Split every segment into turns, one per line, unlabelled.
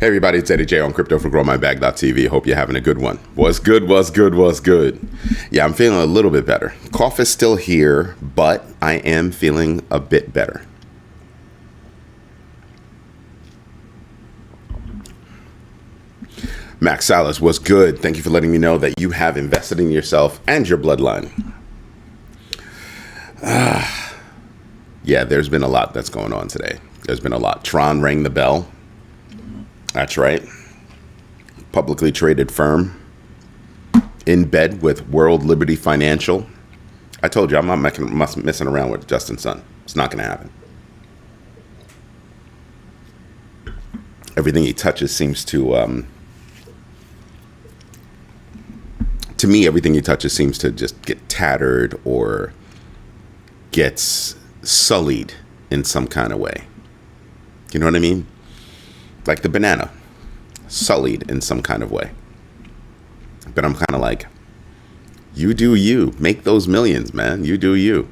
Hey everybody, it's Eddie J on Crypto for GrowMyBag.tv. Hope you're having a good one. What's good? Yeah, I'm feeling a little bit better. Cough is still here, but I am feeling a bit better. Max Salas, what's good? Thank you for letting me know that you have invested in yourself and your bloodline. Yeah, there's been a lot that's going on today. There's been a lot. Tron rang the bell. That's right. Publicly traded firm in bed with World Liberty Financial. I told you, I'm not messing around with Justin Sun. It's not going to happen. Everything he touches seems to me, everything he touches seems to just get tattered or gets sullied in some kind of way. You know what I mean? Like the banana, sullied in some kind of way. But I'm kind of like, you do you. Make those millions, man. You do you.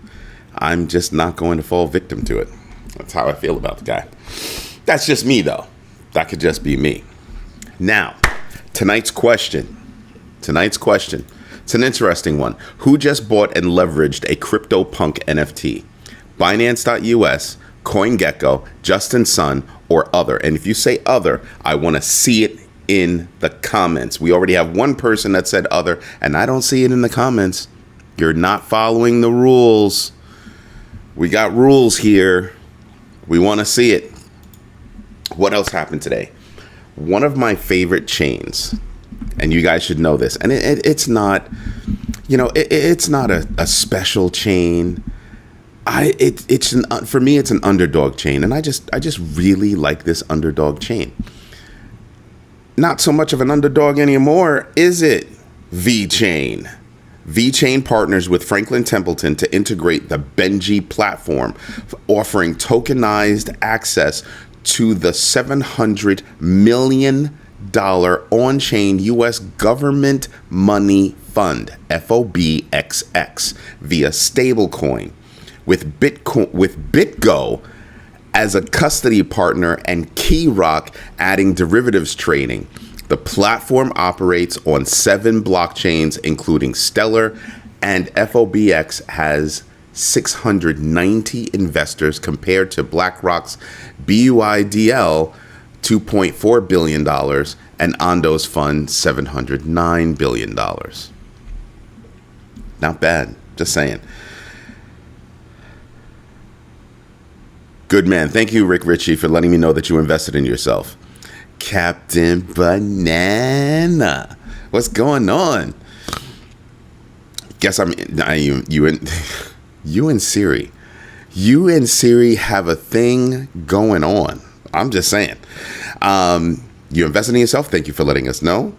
I'm just not going to fall victim to it. That's how I feel about the guy. That's just me, though. That could just be me. Now, tonight's question. It's an interesting one. Who just bought and leveraged a CryptoPunk NFT? Binance.us, CoinGecko, Justin Sun, or other? And if you say other, I want to see it in the comments. We already have one person that said other, and I don't see it in the comments. You're not following the rules. We got rules here. We want to see it. What else happened today? One of my favorite chains, and you guys should know this, and it's not, it's not a special chain. For me, it's an underdog chain, and I just really like this underdog chain. Not so much of an underdog anymore, is it? VeChain. VeChain partners with Franklin Templeton to integrate the Benji platform, offering tokenized access to the $700 million on-chain U.S. government money fund, FOBXX, via stablecoin. With BitGo as a custody partner and KeyRock adding derivatives trading. The platform operates on 7 blockchains, including Stellar, and FOBX has 690 investors compared to BlackRock's BUIDL, $2.4 billion, and Ondo's fund, $709 billion. Not bad, just saying. Good man. Thank you, Rick Ritchie, for letting me know that you invested in yourself. Captain Banana. What's going on? Guess you and Siri. You and Siri have a thing going on. I'm just saying. You invested in yourself. Thank you for letting us know.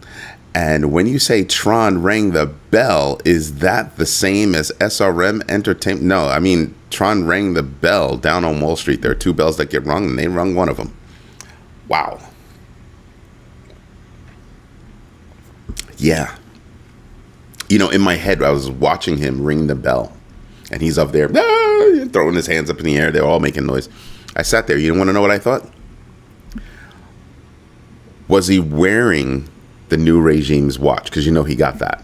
And when you say Tron rang the bell, is that the same as SRM Entertainment? No, I mean, Tron rang the bell down on Wall Street. There are 2 bells that get rung, and they rung one of them. Wow. Yeah. In my head, I was watching him ring the bell, and he's up there throwing his hands up in the air. They're all making noise. I sat there. You want to know what I thought? Was he wearing the new regime's watch? Because he got that.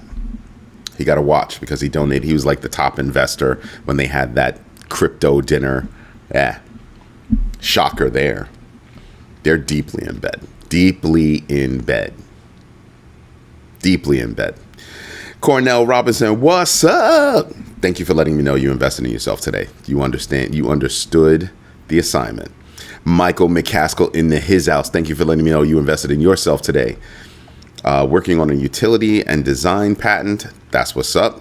He got a watch because he donated. He was like the top investor when they had that crypto dinner. Yeah. Shocker there. They're deeply in bed. Cornell Robinson, what's up? Thank you for letting me know you invested in yourself today. You understood the assignment. Michael McCaskill in his house. Thank you for letting me know you invested in yourself today. Working on a utility and design patent. That's what's up.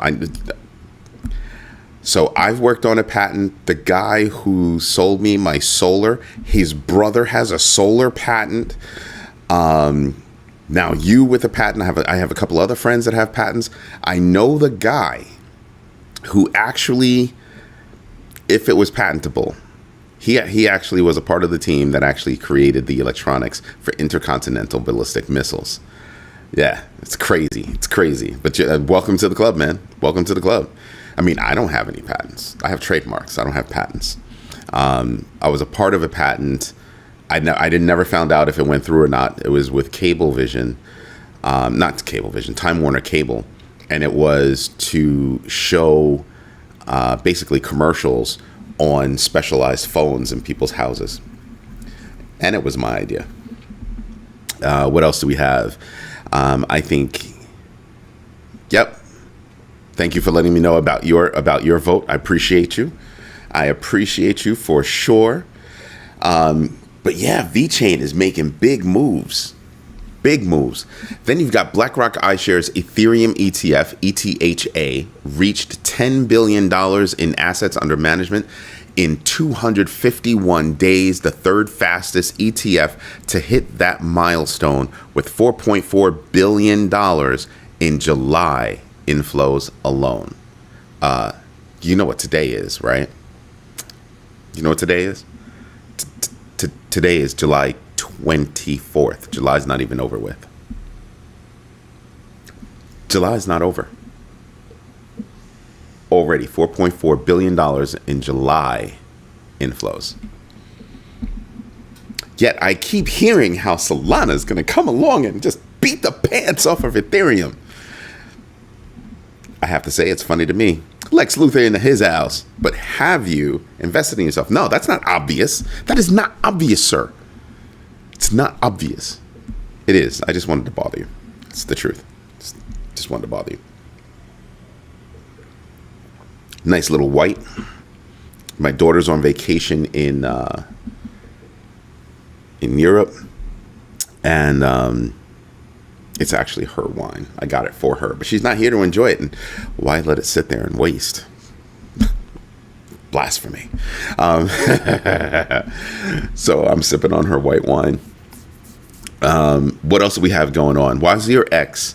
So I've worked on a patent. The guy who sold me my solar, his brother has a solar patent. Now you with a patent. I have a couple other friends that have patents. I know the guy who actually, if it was patentable, he actually was a part of the team that actually created the electronics for intercontinental ballistic missiles. Yeah, it's crazy. But welcome to the club, man. Welcome to the club. I mean, I don't have any patents. I have trademarks. I don't have patents. I was a part of a patent I didn't never found out if it went through or not. It was with Cablevision, not Cablevision, Time Warner Cable, and it was to show basically commercials on specialized phones in people's houses, and it was my idea. What else do we have? I think, yep. Thank you for letting me know about your vote. I appreciate you. I appreciate you for sure. But yeah, VeChain is making big moves. Big moves. Then you've got BlackRock iShares Ethereum ETF, ETHA, reached $10 billion in assets under management in 251 days, the third fastest ETF to hit that milestone, with $4.4 billion in July inflows alone. You know what today is, right? You know what today is? Today is July 24th. July's not even over with. July's not over. Already $4.4 billion in July inflows. Yet I keep hearing how Solana is going to come along and just beat the pants off of Ethereum. I have to say, it's funny to me. Lex Luthor into his house. But have you invested in yourself? No, that's not obvious. That is not obvious, sir. It's not obvious. It is. I just wanted to bother you. It's the truth. Just wanted to bother you. Nice little white. My daughter's on vacation in Europe, and it's actually her wine. I got it for her, but she's not here to enjoy it, and why let it sit there and waste? Blasphemy. So I'm sipping on her white wine. What else do we have going on? Wazir X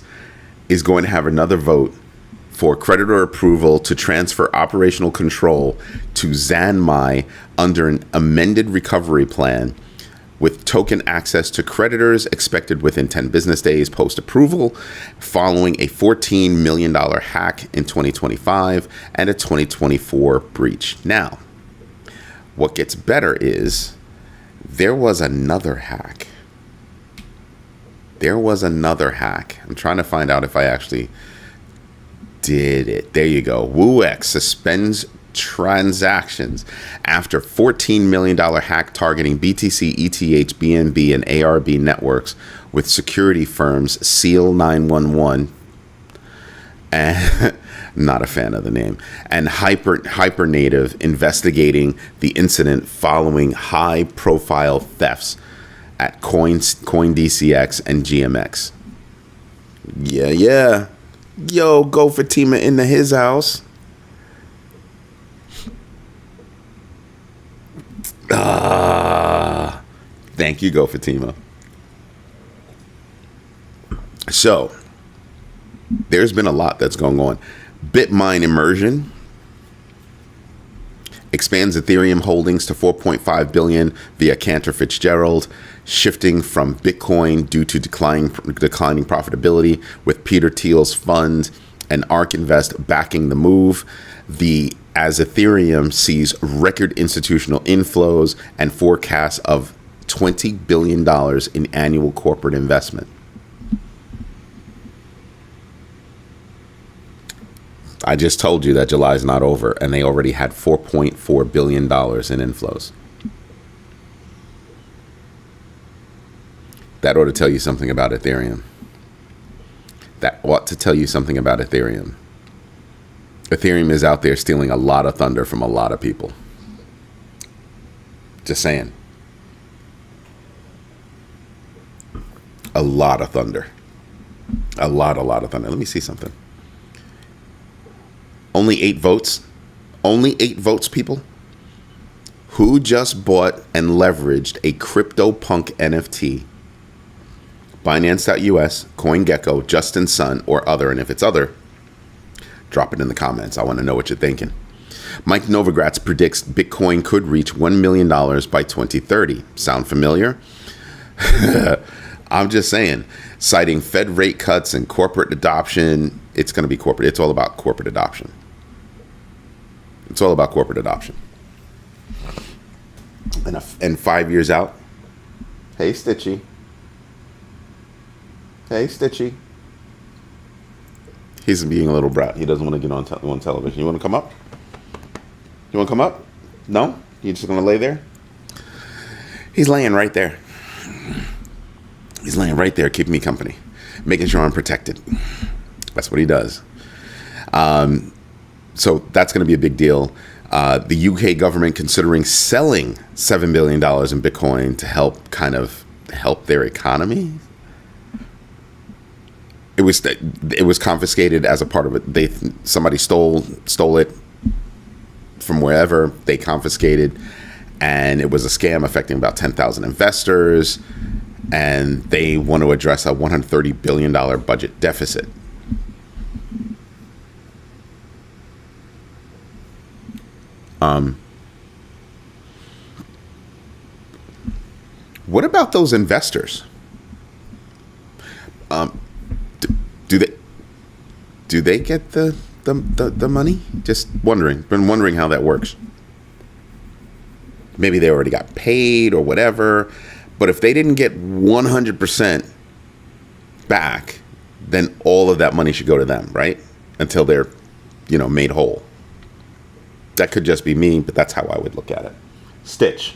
is going to have another vote for creditor approval to transfer operational control to Zanmai under an amended recovery plan, with token access to creditors expected within 10 business days post-approval, following a $14 million hack in 2025 and a 2024 breach. Now, what gets better is there was another hack. I'm trying to find out if I actually did it. There you go. WooX suspends transactions after $14 million hack targeting BTC, ETH, BNB, and ARB networks with security firms Seal 911. And not a fan of the name. And Hypernative investigating the incident following high-profile thefts at CoinDCX and GMX. Yeah. Yo, go Fatima into his house. Thank you, Go Fatima. So, there's been a lot that's going on. BitMine immersion expands Ethereum holdings to 4.5 billion via Cantor Fitzgerald, shifting from Bitcoin due to declining profitability, with Peter Thiel's fund and ARK Invest backing the move. As Ethereum sees record institutional inflows and forecasts of $20 billion in annual corporate investment. I just told you that July is not over, and they already had $4.4 billion in inflows. That ought to tell you something about Ethereum. Ethereum is out there stealing a lot of thunder from a lot of people. Just saying. A lot of thunder. A lot of thunder. Let me see something. Only 8 votes. Only 8 votes, people. Who just bought and leveraged a CryptoPunk NFT? Binance.us, CoinGecko, Justin Sun, or other. And if it's other, drop it in the comments. I want to know what you're thinking. Mike Novogratz predicts Bitcoin could reach $1 million by 2030. Sound familiar? I'm just saying, citing Fed rate cuts and corporate adoption. It's going to be corporate. It's all about corporate adoption. And 5 years out, Hey, Stitchy. Hey, Stitchy. He's being a little brat. He doesn't want to get on television. You want to come up? You want to come up? No? You just going to lay there? He's laying right there. He's laying right there, keeping me company, making sure I'm protected. That's what he does. So that's going to be a big deal. The UK government considering selling $7 billion in Bitcoin to help their economy. It was confiscated as a part of it. Somebody stole it from wherever. They confiscated, and it was a scam affecting about 10,000 investors. And they want to address a $130 billion budget deficit. What about those investors? Do they get the money? Just wondering. Been wondering how that works. Maybe they already got paid or whatever. But if they didn't get 100% back, then all of that money should go to them, right? Until they're, made whole. That could just be me, but that's how I would look at it. Stitch.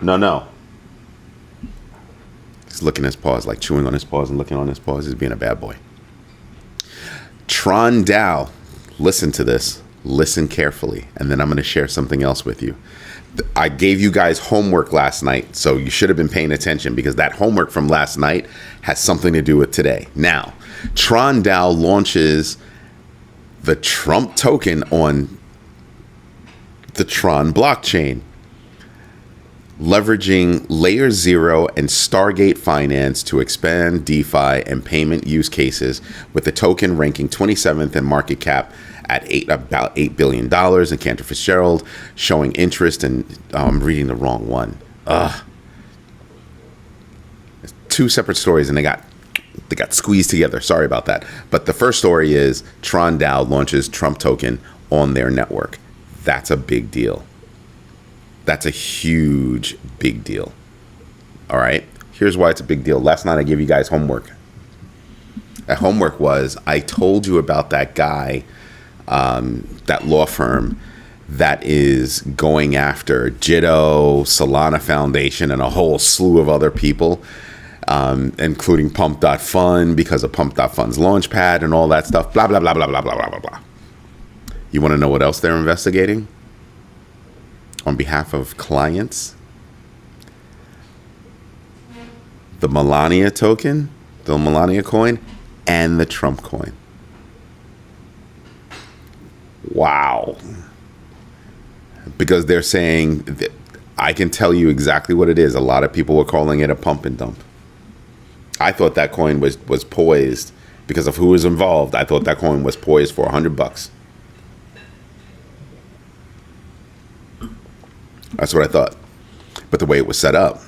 No. He's licking his paws, like chewing on his paws and looking on his paws. He's being a bad boy. Tron Dow. Listen to this. Listen carefully. And then I'm going to share something else with you. I gave you guys homework last night, so you should have been paying attention because that homework from last night has something to do with today. Now, Tron Dow launches the Trump token on the Tron blockchain, leveraging Layer 0 and Stargate Finance to expand DeFi and payment use cases, with the token ranking 27th in market cap at about $8 billion, and Cantor Fitzgerald showing interest in, I'm reading the wrong one. Two separate stories, and they got squeezed together. Sorry about that. But the first story is Tron Dow launches Trump token on their network. That's a big deal. That's a huge, big deal. All right. Here's why it's a big deal. Last night I gave you guys homework. That homework was, I told you about that guy, that law firm that is going after Jitto, Solana Foundation, and a whole slew of other people, including Pump.Fund because of Pump.Fund's launchpad and all that stuff. Blah, blah, blah, blah, blah, blah, blah, blah, blah. You want to know what else they're investigating? On behalf of clients? The Melania token, the Melania coin, and the Trump coin. Wow. Because they're saying, that I can tell you exactly what it is. A lot of people were calling it a pump and dump. I thought that coin was poised because of who was involved. I thought that coin was poised for $100. That's what I thought. But the way it was set up,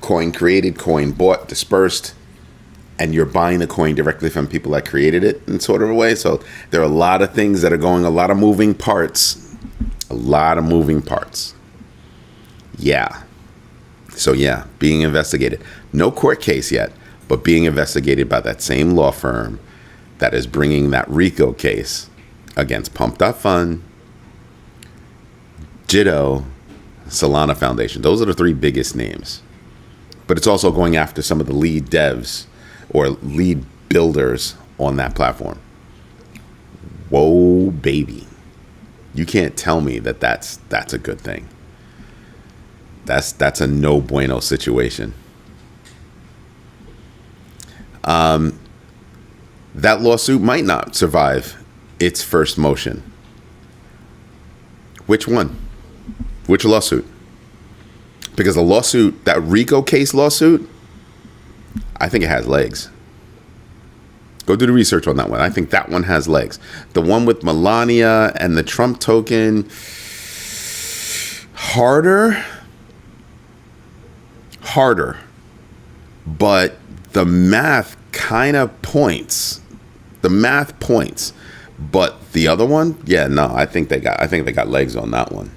coin created, coin bought, dispersed, and you're buying the coin directly from people that created it in sort of a way. So there are a lot of things that are going, a lot of moving parts. A lot of moving parts. Yeah. So yeah, being investigated. No court case yet, but being investigated by that same law firm that is bringing that RICO case against Pump.Fund, Jitto, Solana Foundation. Those are the three biggest names. But it's also going after some of the lead devs or lead builders on that platform. Whoa, baby. You can't tell me that that's a good thing. That's a no bueno situation. That lawsuit might not survive its first motion. Which one? Which lawsuit? Because the lawsuit, that RICO case lawsuit, I think it has legs. Go do the research on that one. I think that one has legs. The one with Melania and the Trump token, harder. But the math kind of points. The math points. But the other one, yeah, no, I think they got legs on that one.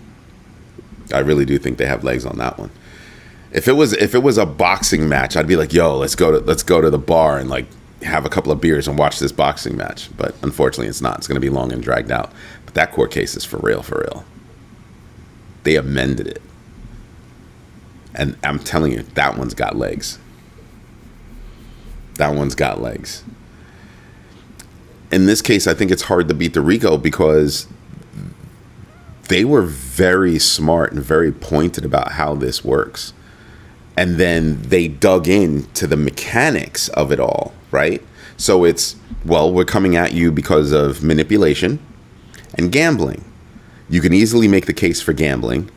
I really do think they have legs on that one. If it was a boxing match, I'd be like, yo, let's go to the bar and like have a couple of beers and watch this boxing match. But unfortunately, it's not. It's going to be long and dragged out. But that court case is for real, for real. They amended it. And I'm telling you, that one's got legs. That one's got legs. In this case, I think it's hard to beat the RICO because they were very smart and very pointed about how this works. And then they dug into the mechanics of it all, right? So it's, well, we're coming at you because of manipulation and gambling. You can easily make the case for gambling.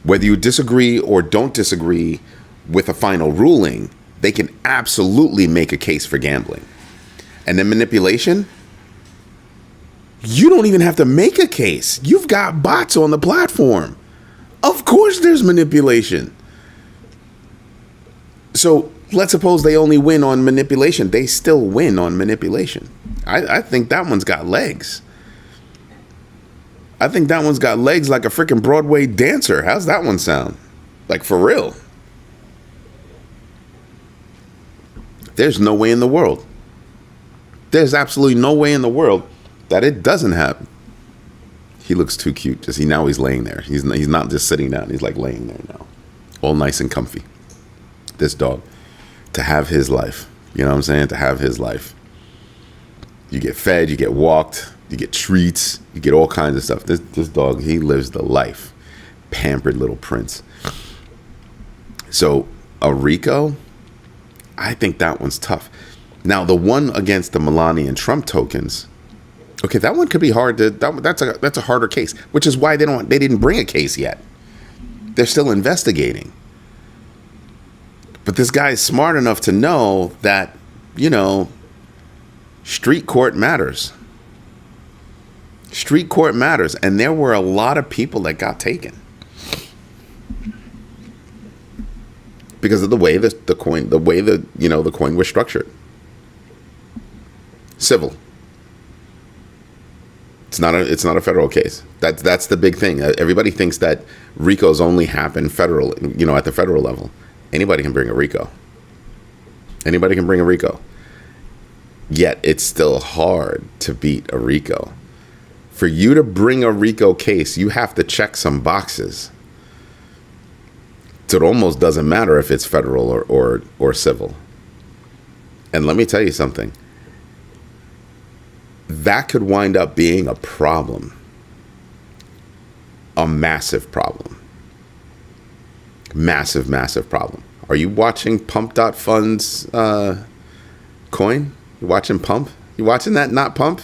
Whether you disagree or don't disagree with a final ruling, they can absolutely make a case for gambling. And then manipulation, you don't even have to make a case. You've got bots on the platform. Of course there's manipulation. So let's suppose they only win on manipulation. They still win on manipulation. I think that one's got legs. I think that one's got legs like a freaking Broadway dancer. How's that one sound? Like, for real. There's no way in the world. There's absolutely no way in the world that it doesn't happen. He looks too cute. Now he's laying there. He's not just sitting down. He's like laying there now. All nice and comfy. This dog. To have his life. You know what I'm saying? To have his life. You get fed. You get walked. You get treats. You get all kinds of stuff. This dog, he lives the life. Pampered little prince. So, a RICO, I think that one's tough. Now, the one against the Melania and Trump tokens, okay, that one could be hard to. That's a harder case, which is why they didn't bring a case yet. They're still investigating. But this guy is smart enough to know that, street court matters. Street court matters, and there were a lot of people that got taken because of the way the coin was structured. Civil. It's not a federal case. That's the big thing. Everybody thinks that RICOs only happen federal, at the federal level. Anybody can bring a RICO. Anybody can bring a RICO. Yet it's still hard to beat a RICO. For you to bring a RICO case, you have to check some boxes. So it almost doesn't matter if it's federal or civil. And let me tell you something. That could wind up being a problem. A massive problem. Massive, massive problem. Are you watching Pump.Fund's coin? You watching Pump? You watching that not Pump?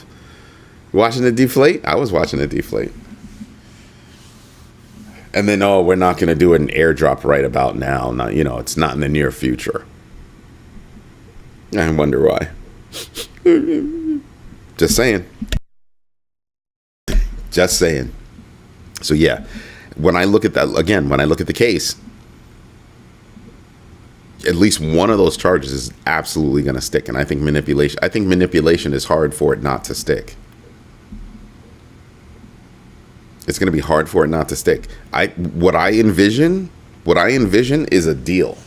You watching it deflate? I was watching it deflate. And then, we're not going to do an airdrop right about now. Not, it's not in the near future. I wonder why. Just saying. Just saying. So, yeah. When I look at that, again, when I look at the case, at least one of those charges is absolutely going to stick. And I think manipulation is hard for it not to stick. It's going to be hard for it not to stick. What I envision is a deal.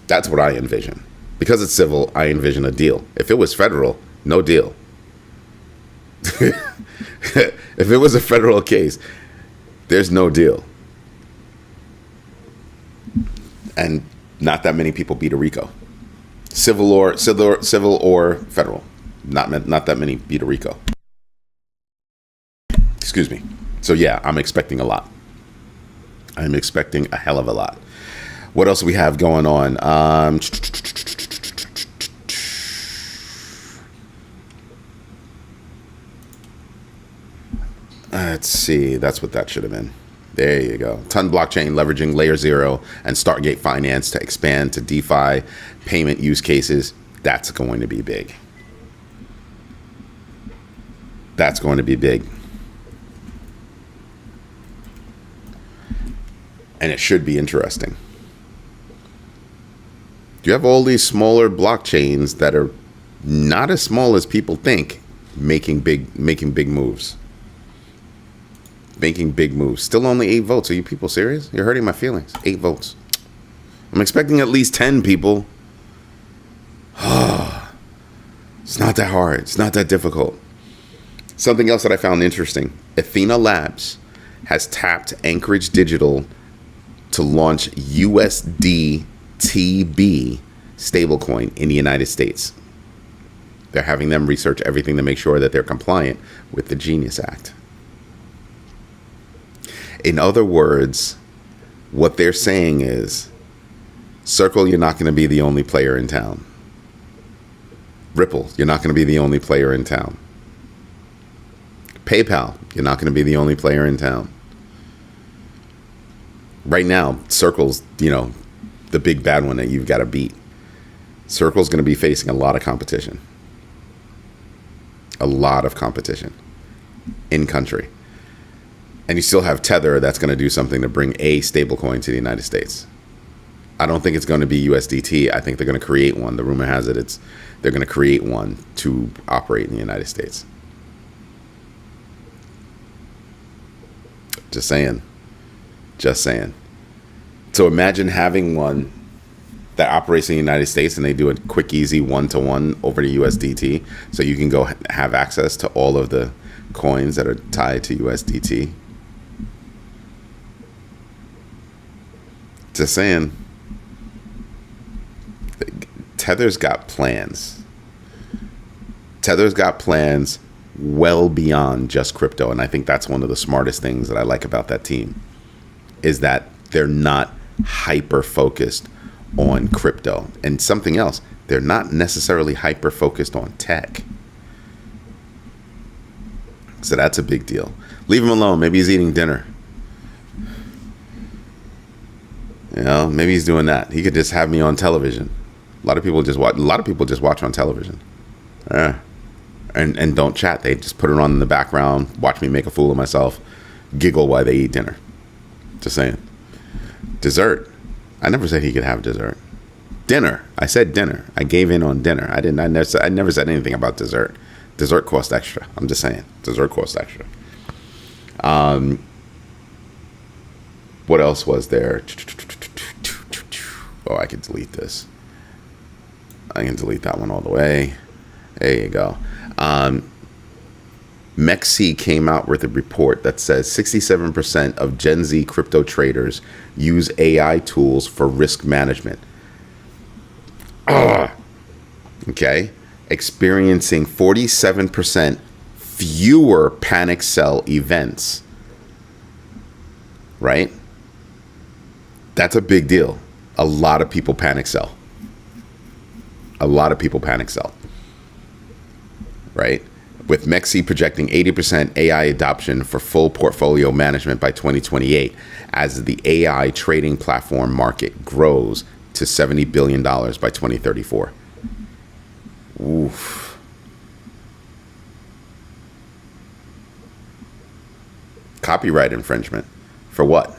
That's what I envision. Because it's civil, I envision a deal. If it was federal, no deal. If it was a federal case, there's no deal. And not that many people beat a RICO. Civil or federal. Not that many beat a RICO. Excuse me. So yeah, I'm expecting a lot. I'm expecting a hell of a lot. What else do we have going on? Let's see. That's what that should have been. There you go. Ton blockchain leveraging layer 0 and Stargate finance to expand to DeFi payment use cases. That's going to be big. That's going to be big. And it should be interesting. You have all these smaller blockchains that are not as small as people think, making big moves. Making big moves. Still only 8 votes. Are you people serious? You're hurting my feelings. 8 votes. I'm expecting at least 10 people. It's not that hard. It's not that difficult. Something else that I found interesting. Athena Labs has tapped Anchorage Digital to launch USDTB stablecoin in the United States. They're having them research everything to make sure that they're compliant with the Genius Act. In other words, what they're saying is, Circle, you're not going to be the only player in town. Ripple, you're not going to be the only player in town. PayPal, you're not going to be the only player in town. Right now, Circle's, the big bad one that you've got to beat. Circle's going to be facing a lot of competition. A lot of competition in country. And you still have Tether that's going to do something to bring a stablecoin to the United States. I don't think it's going to be USDT. I think they're going to create one. The rumor has it they're going to create one to operate in the United States. Just saying. So imagine having one that operates in the United States and they do a quick, easy one-to-one over to USDT. So you can go have access to all of the coins that are tied to USDT. Just saying. Tether's got plans. Tether's got plans well beyond just crypto. And I think that's one of the smartest things that I like about that team, is that they're not hyper focused on crypto. And something else, they're not necessarily hyper focused on tech. So that's a big deal. Leave him alone. Maybe he's eating dinner. Maybe he's doing that. He could just have me on television. A lot of people just watch on television. And don't chat. They just put it on in the background, watch me make a fool of myself, giggle while they eat dinner. Just saying. Dessert. I never said he could have dessert. Dinner. I said dinner. I gave in on dinner. I never said anything about dessert. Dessert costs extra. I'm just saying. Dessert costs extra. What else was there? Oh, I can delete this. I can delete that one all the way. There you go. MEXC came out with a report that says 67% of Gen Z crypto traders use AI tools for risk management. Okay. Experiencing 47% fewer panic sell events. Right? That's a big deal. A lot of people panic sell. Right? With MEXC projecting 80% AI adoption for full portfolio management by 2028 as the AI trading platform market grows to $70 billion by 2034. Oof. Copyright infringement. For what?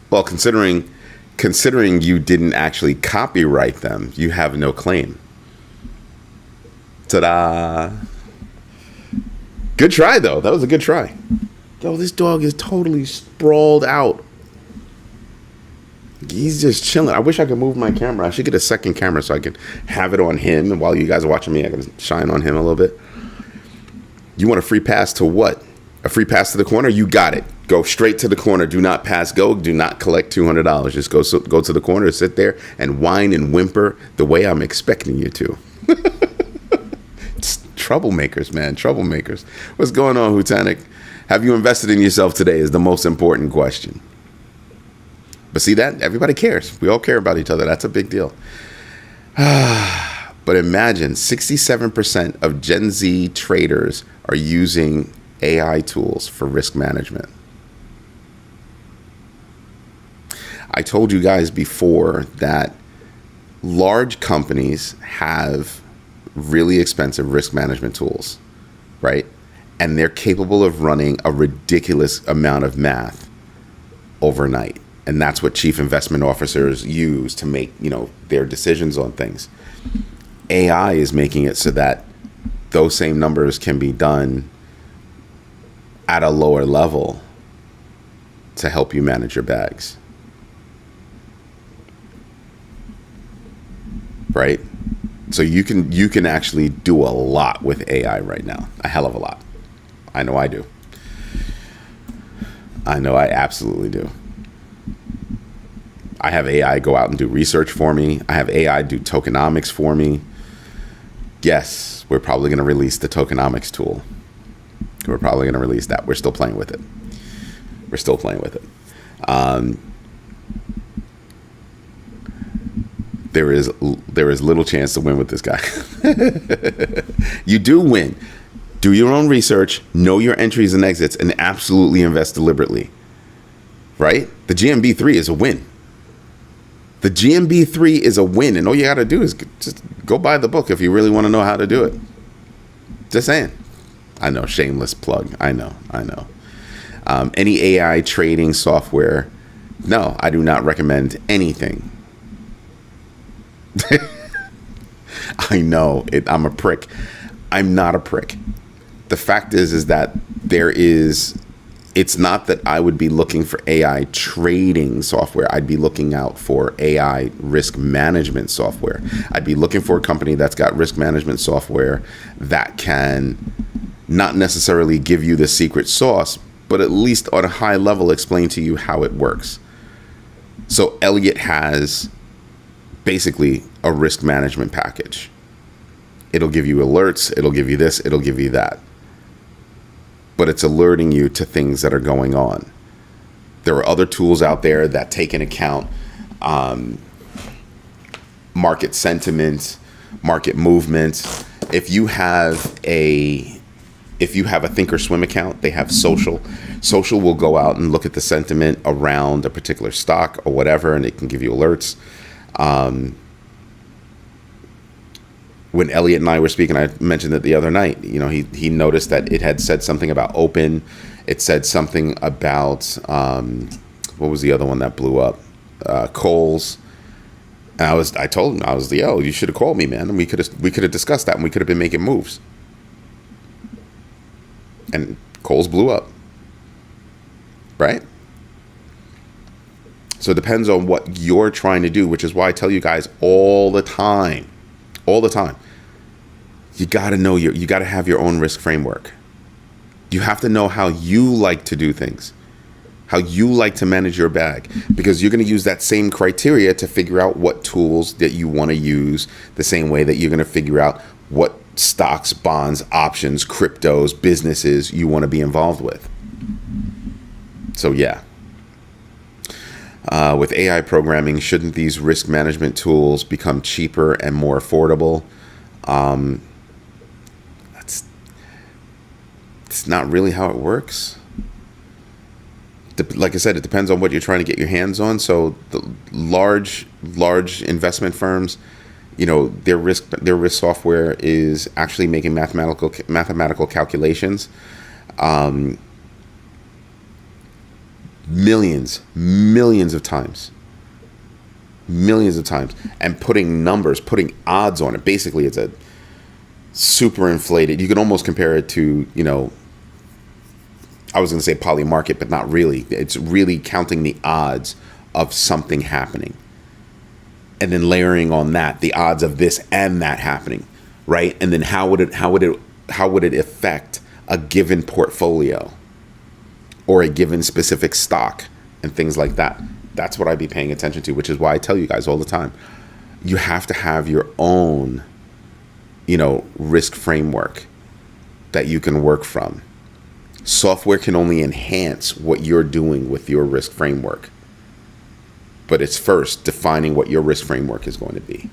Well, considering you didn't actually copyright them, you have no claim. Ta-da! Good try, though. That was a good try. Yo, this dog is totally sprawled out. He's just chilling. I wish I could move my camera. I should get a second camera so I can have it on him. And while you guys are watching me, I can shine on him a little bit. You want a free pass to what? A free pass to the corner? You got it. Go straight to the corner. Do not pass go. Do not collect $200. Just go to the corner, sit there, and whine and whimper the way I'm expecting you to. It's troublemakers, man. Troublemakers. What's going on, Hutanic? Have you invested in yourself today is the most important question. But see that? Everybody cares. We all care about each other. That's a big deal. But imagine 67% of Gen Z traders are using AI tools for risk management. I told you guys before that large companies have really expensive risk management tools, right? And they're capable of running a ridiculous amount of math overnight. And that's what chief investment officers use to make, their decisions on things. AI is making it so that those same numbers can be done at a lower level to help you manage your bags. Right? So you can actually do a lot with AI right now. A hell of a lot. I know I do. I know I absolutely do. I have AI go out and do research for me. I have AI do tokenomics for me. Yes, we're probably going to release the tokenomics tool. We're probably going to release that. We're still playing with it. There is little chance to win with this guy. You do win. Do your own research, know your entries and exits, and absolutely invest deliberately. Right? The GMB 3 is a win. The GMB 3 is a win, and all you got to do is just go buy the book if you really want to know how to do it. Just saying. I know, shameless plug. I know. Any AI trading software, no, I do not recommend anything. I know, I'm a prick. I'm not a prick. The fact is that it's not that I would be looking for AI trading software. I'd be looking out for AI risk management software. I'd be looking for a company that's got risk management software that can not necessarily give you the secret sauce, but at least on a high level explain to you how it works. So Elliott has basically a risk management package. It'll give you alerts, it'll give you this, it'll give you that. But it's alerting you to things that are going on. There are other tools out there that take into account market sentiment, market movements. If you have a Thinkorswim account, they have Social. Social will go out and look at the sentiment around a particular stock or whatever, and it can give you alerts. When Elliot and I were speaking, I mentioned it the other night. You know, he noticed that it had said something about open. It said something about what was the other one that blew up? Kohl's. And I told him, yo, you should have called me, man, and we could have discussed that, and we could have been making moves. And Kohl's blew up, right? So it depends on what you're trying to do, which is why I tell you guys all the time, you got to know you got to have your own risk framework. You have to know how you like to do things, how you like to manage your bag, because you're going to use that same criteria to figure out what tools that you want to use, the same way that you're going to figure out what stocks, bonds, options, cryptos, businesses you want to be involved with. So yeah. With AI programming, shouldn't these risk management tools become cheaper and more affordable? It's not really how it works. Like I said, it depends on what you're trying to get your hands on. So the large investment firms, you know, their risk software is actually making mathematical calculations. Millions of times, and putting odds on it. Basically, it's a super inflated. You can almost compare it to, you know, I was going to say poly market, but not really. It's really counting the odds of something happening, and then layering on that the odds of this and that happening, right? And then how would it affect a given portfolio or a given specific stock and things like that. That's what I'd be paying attention to, which is why I tell you guys all the time, you have to have your own, you know, risk framework that you can work from. Software can only enhance what you're doing with your risk framework. But it's first defining what your risk framework is going to be.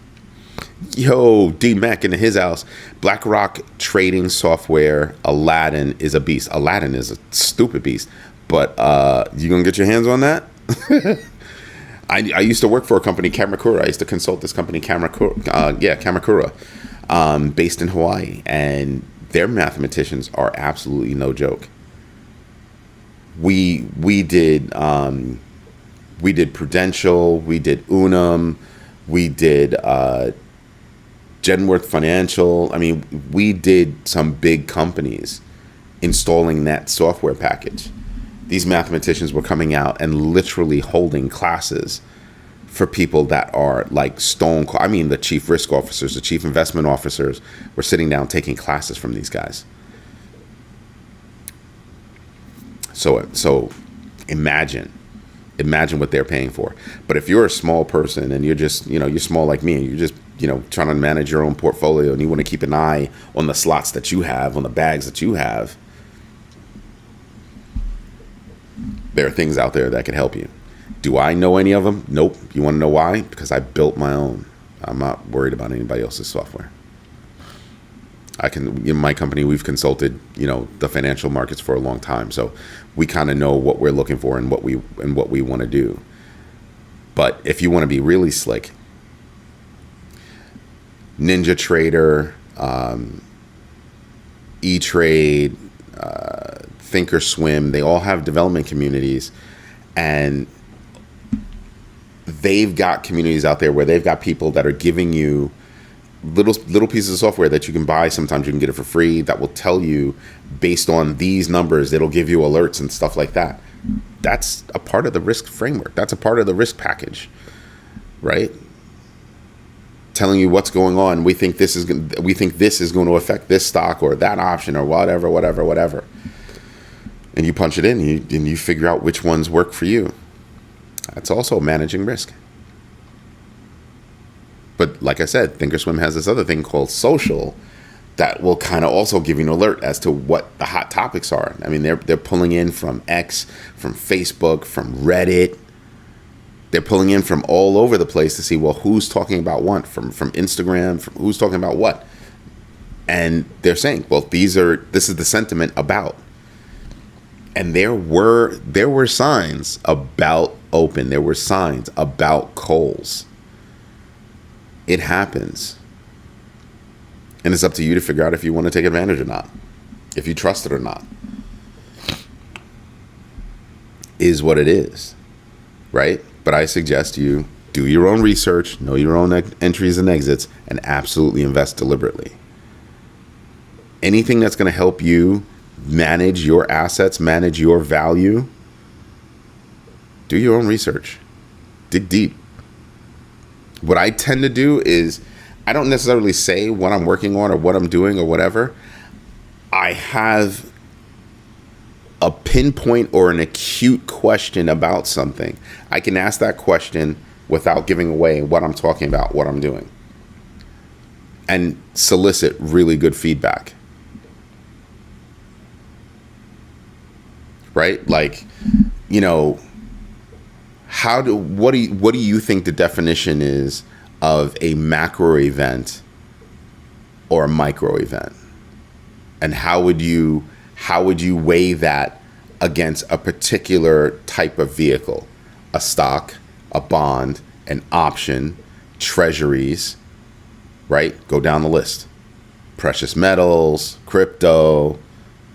Yo, D Mac in his house. BlackRock trading software, Aladdin, is a beast. Aladdin is a stupid beast. But you gonna get your hands on that? I used to work for a company, Kamakura. I used to consult this company, Kamakura, based in Hawaii, and their mathematicians are absolutely no joke. We did Prudential, we did Unum, we did Genworth Financial. I mean, we did some big companies installing that software package. These mathematicians were coming out and literally holding classes for people that are like stone cold. I mean, the chief risk officers, the chief investment officers were sitting down taking classes from these guys. So imagine what they're paying for. But if you're a small person and you're just, you're small like me, and you're just, trying to manage your own portfolio, and you want to keep an eye on the slots that you have, on the bags that you have, there are things out there that can help you. Do I know any of them? Nope. You want to know why? Because I built my own. I'm not worried about anybody else's software. In my company, we've consulted, the financial markets for a long time. So we kind of know what we're looking for and what we want to do. But if you want to be really slick, NinjaTrader, E-Trade, Thinkorswim, they all have development communities, and they've got communities out there where they've got people that are giving you little pieces of software that you can buy. Sometimes you can get it for free, that will tell you based on these numbers, it'll give you alerts and stuff like that. That's a part of the risk framework. That's a part of the risk package, right? Telling you what's going on. We think this is going to affect this stock or that option or whatever. And you punch it in and you figure out which ones work for you. That's also managing risk. But like I said, Thinkorswim has this other thing called social that will kind of also give you an alert as to what the hot topics are. I mean, they're pulling in from X, from Facebook, from Reddit. They're pulling in from all over the place to see, well, who's talking about what, from Instagram, from who's talking about what. And they're saying, well, this is the sentiment about. And there were signs about open. There were signs about Kohl's. It happens. And it's up to you to figure out if you want to take advantage or not, if you trust it or not. Is what it is, right? But I suggest you do your own research, know your own entries and exits, and absolutely invest deliberately. Anything that's going to help you manage your assets, manage your value, do your own research. Dig deep. What I tend to do is I don't necessarily say what I'm working on or what I'm doing or whatever. I have a pinpoint or an acute question about something. I can ask that question without giving away what I'm talking about, what I'm doing, and solicit really good feedback. Right? Like, what do you think the definition is of a macro event or a micro event? And how would you weigh that against a particular type of vehicle? A stock, a bond, an option, treasuries, right? Go down the list. Precious metals, crypto,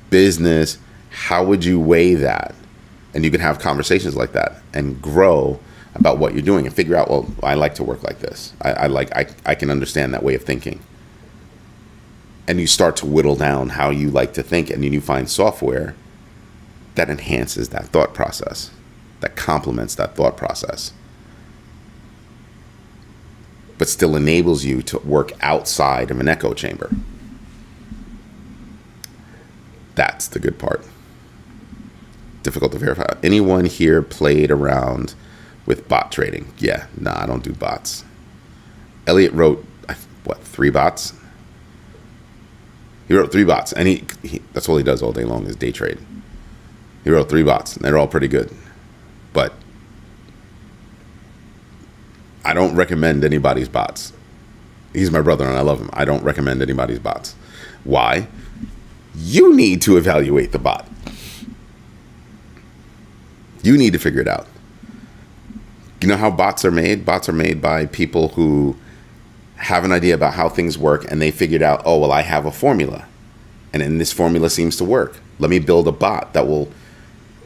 business. How would you weigh that? And you can have conversations like that and grow about what you're doing and figure out, well, I like to work like this. I can understand that way of thinking. And you start to whittle down how you like to think, and then you find software that enhances that thought process, that complements that thought process, but still enables you to work outside of an echo chamber. That's the good part. Difficult to verify. Anyone here played around with bot trading? Yeah, I don't do bots. Elliot wrote, 3 bots? He wrote 3 bots, and he that's all he does all day long is day trade. He wrote 3 bots, and they're all pretty good. But I don't recommend anybody's bots. He's my brother, and I love him. I don't recommend anybody's bots. Why? You need to evaluate the bot. You need to figure it out. You know how bots are made? Bots are made by people who have an idea about how things work, and they figured out, oh, well, I have a formula, and then this formula seems to work. Let me build a bot that will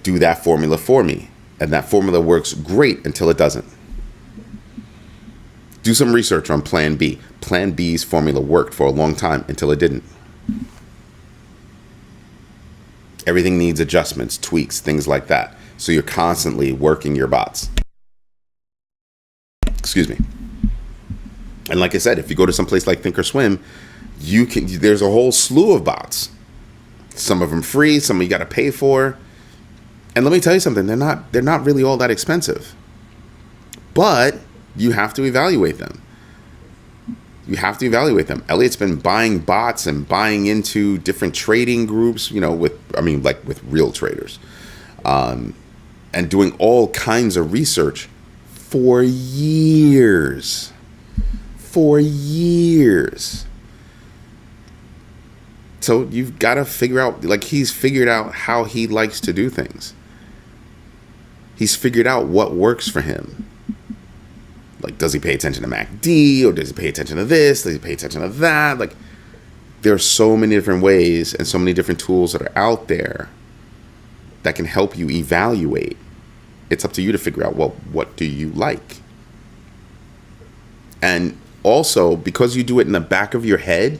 do that formula for me. And that formula works great until it doesn't. Do some research on Plan B. Plan B's formula worked for a long time until it didn't. Everything needs adjustments, tweaks, things like that. So you're constantly working your bots. Excuse me. And like I said, if you go to some place like Thinkorswim, there's a whole slew of bots. Some of them free, some you got to pay for. And let me tell you something, they're not really all that expensive. But you have to evaluate them. Elliot's been buying bots and buying into different trading groups, with real traders, and doing all kinds of research for years. So you've got to figure out, he's figured out how he likes to do things. He's figured out what works for him. Does he pay attention to MACD, or does he pay attention to this? Does he pay attention to that? There are so many different ways and so many different tools that are out there that can help you evaluate. It's up to you to figure out, what do you like? And also, because you do it in the back of your head,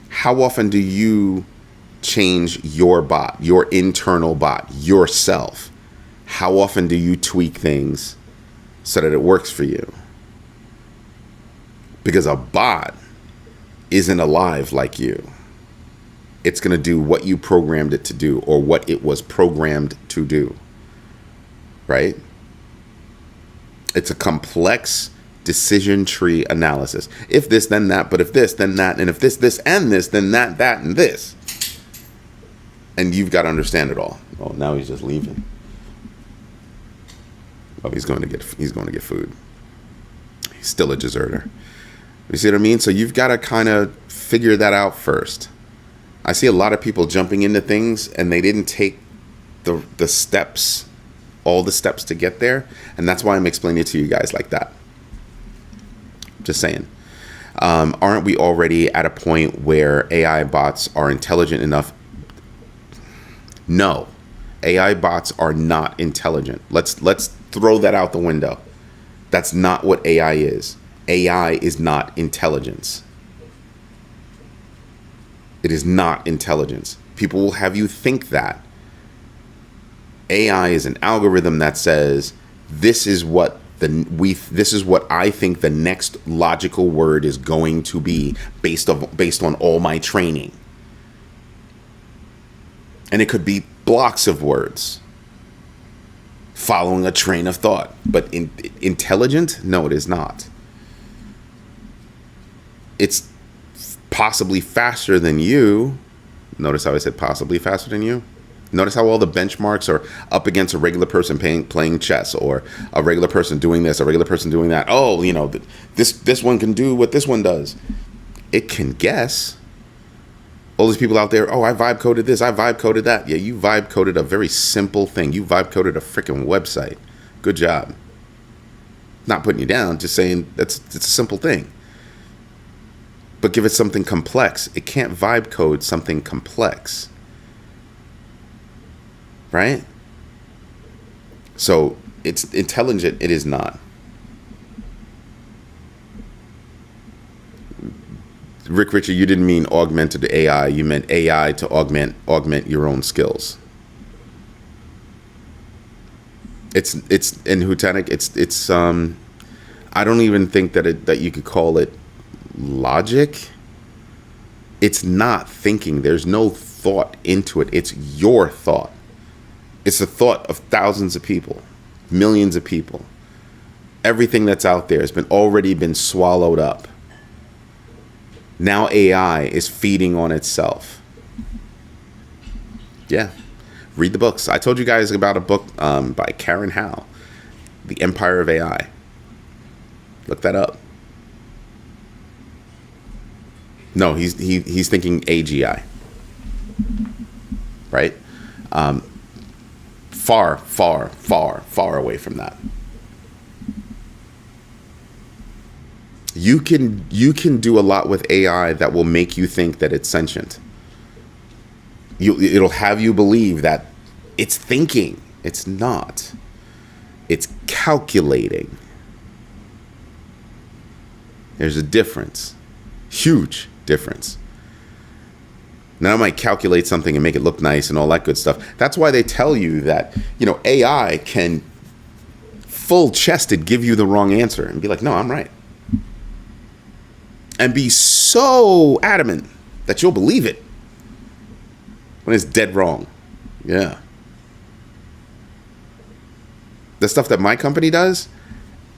how often do you change your bot, your internal bot, yourself? How often do you tweak things so that it works for you? Because a bot isn't alive like you. It's going to do what you programmed it to do, or what it was programmed to do. Right? It's a complex decision tree analysis. If this, then that, but if this, then that, and if this, and this, then that, and this. And you've got to understand it all. Oh, now he's just leaving. Oh, he's going to get food. He's still a deserter. You see what I mean? So you've got to kind of figure that out first. I see a lot of people jumping into things and they didn't take the steps, all the steps to get there. And that's why I'm explaining it to you guys like that. Just saying. Aren't we already at a point where AI bots are intelligent enough? No. AI bots are not intelligent. Let's throw that out the window. That's not what AI is. AI is not intelligence. It is not intelligence. People will have you think that. AI is an algorithm that says, this is what I think the next logical word is going to be based on all my training. And it could be blocks of words following a train of thought. But intelligent? No, it is not. It's possibly faster than you. Notice how I said possibly faster than you? Notice how all the benchmarks are up against a regular person playing chess, or a regular person doing this, a regular person doing that. Oh, this one can do what this one does. It can guess. All these people out there, oh, I vibe coded this, I vibe coded that. Yeah, you vibe coded a very simple thing. You vibe coded a freaking website. Good job. Not putting you down, just saying it's a simple thing. But give it something complex. It can't vibe code something complex. Right? So it's intelligent. It is not. Rick Richard, you didn't mean augmented AI. You meant AI to augment your own skills. It's in Hutanic. It's I don't even think that you could call it logic. It's not thinking. There's no thought into it. It's your thought. It's the thought of thousands of people, millions of people. Everything that's out there has already been swallowed up. Now AI is feeding on itself. Yeah. Read the books. I told you guys about a book by Karen Howe, The Empire of AI. Look that up. No, he's thinking AGI. Right? Far, far, far, far away from that. You can do a lot with AI that will make you think that it's sentient. It'll have you believe that it's thinking. It's not. It's calculating. There's a difference. Huge difference. Now I might calculate something and make it look nice and all that good stuff. That's why they tell you that, AI can full-chested give you the wrong answer and be like, no, I'm right. And be so adamant that you'll believe it when it's dead wrong. Yeah. The stuff that my company does,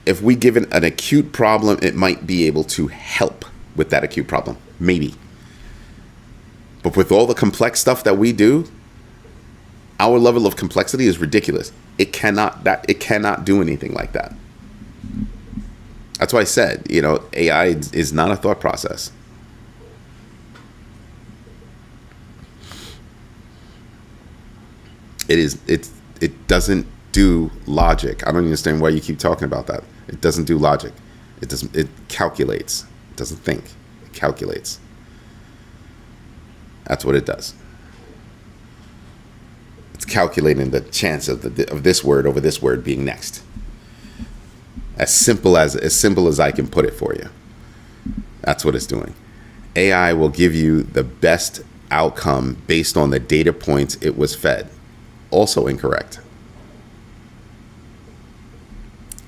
if we give it an acute problem, it might be able to help with that acute problem. Maybe. But with all the complex stuff that we do, our level of complexity is ridiculous. It cannot do anything like that. That's why I said, AI is not a thought process. It doesn't do logic. I don't understand why you keep talking about that. It doesn't do logic. It calculates. It doesn't think. It calculates. That's what it does. It's calculating the chance of this word over this word being next. As simple as I can put it for you. That's what it's doing. AI will give you the best outcome based on the data points it was fed. Also incorrect.